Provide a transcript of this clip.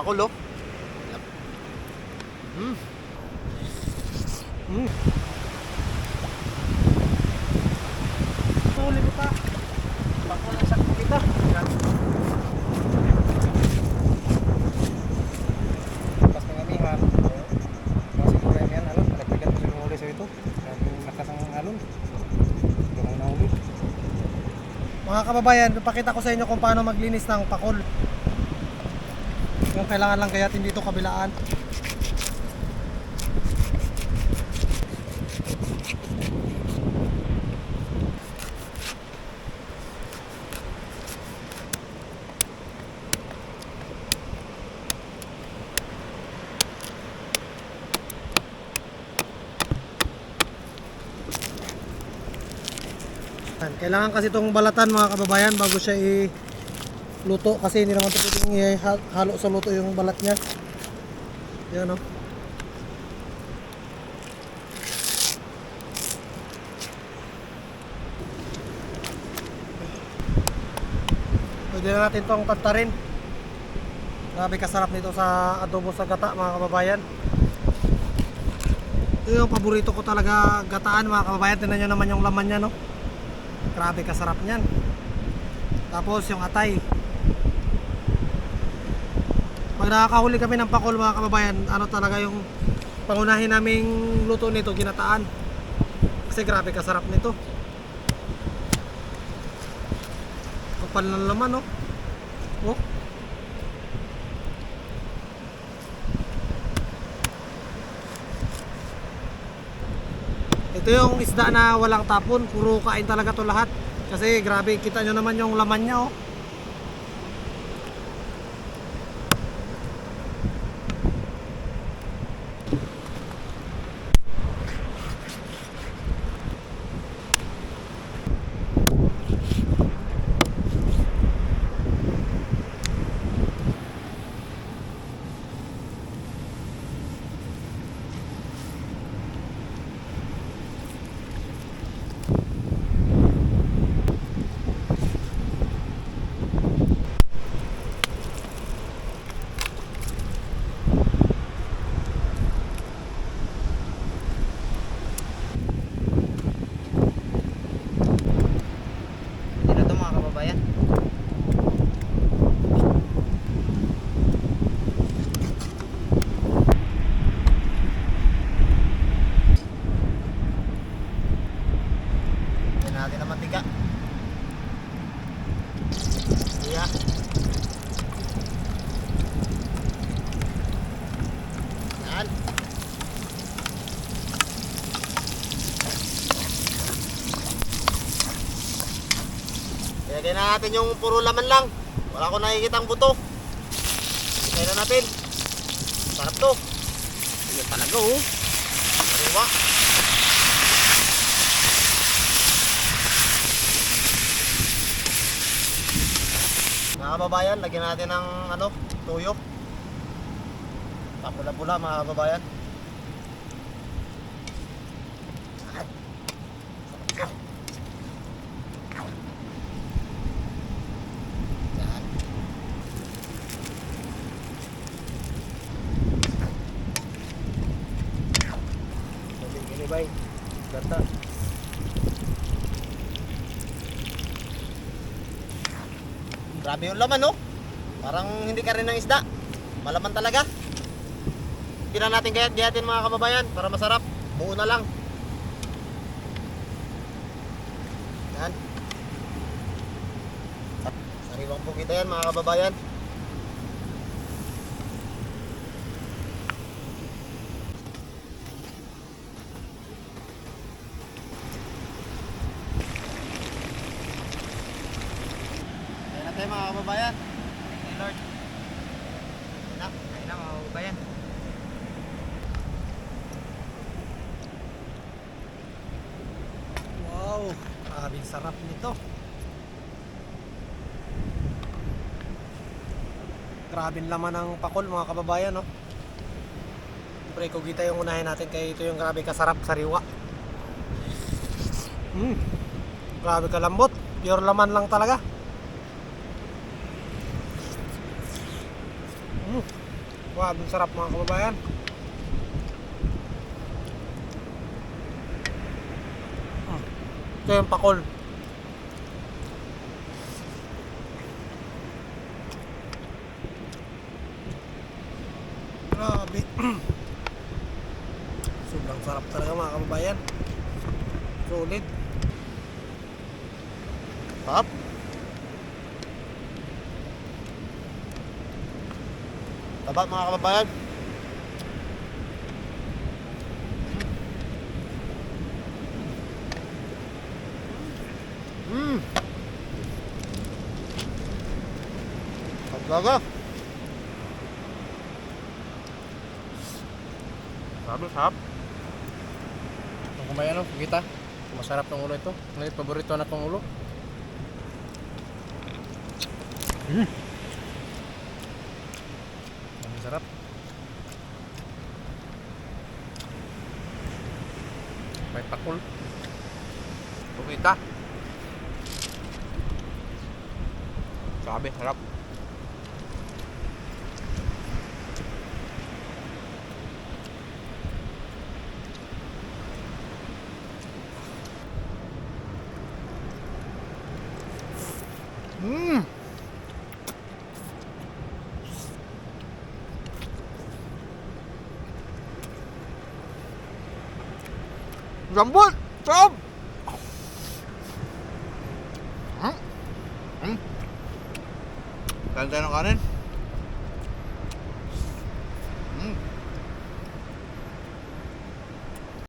pakul, oh. Mm. Mm. Huli mo pa. Pakul ang sakto kita. Pas ng amihan. Masih mulai yan, alon. Malagpigan mo yung huli sa ito. Yung lakas ang alon. Yung ang nahuli. Mga kababayan, papakita ko sa inyo kung paano maglinis ng pakol. Kung kailangan lang kayatin dito kabilaan. Kailangan kasi itong balatan mga kababayan bago siya luto kasi hindi naman ito pwedeng ihalo sa luto yung balat niya. Yan, oh. Pwede na natin itong tantarin. Grabe kasarap nito sa adobo sa gata mga kababayan. Ito yung paborito ko talaga, gataan mga kababayan. Tingnan nyo naman yung laman niya, no? Grabe kasarap niyan. Tapos yung atay. Pag nakakahuli kami ng pakol mga kababayan, ano talaga yung pangunahin naming luto nito, ginataan. Kasi grabe kasarap nito. Kapal ng laman, no? Oh. Ito yung isda na walang tapon, puro kain talaga to lahat. Kasi grabe, kita nyo naman yung laman niya, oh. Ilagay na natin yung puro laman lang. Wala ko nakikitang buto. Ilagay na natin. Sarap to. Yan talaga, oh. Sariwa. Mga kababayan, lagyan natin ng tuyo. Papula-pula mga kababayan. Bay, gata. Grabe yung laman, no? Parang hindi ka rin ng isda. Malaman talaga. Hindi na natin gayatin mga kababayan para masarap. Buo na lang. Yan. Sariwang po kita yan mga kababayan. Ayan mga kababayan. Hey Lord. Ayun na mga kababayan. Wow, grabing sarap nito. Grabing laman ng pakol mga kababayan, no? Siyempre kugita yung unahin natin kaya ito yung grabe kasarap, sariwa. Grabe kalambot. Pure laman lang talaga. Wow, ang sarap mga kababayan. Ito yung pakol. Grabe. Sobrang sarap talaga mga kababayan. Solid. Sarap. Taba mga kababayan. Paglaga. Sarap. Ang kumain ano, kita. Masarap ng ulo ito. Ngayon, paborito na kong ulo. Ang sarap. May pakul. Pumita. Sabi, sarap. Lambot! Sarap! Kain tayo ng kanin.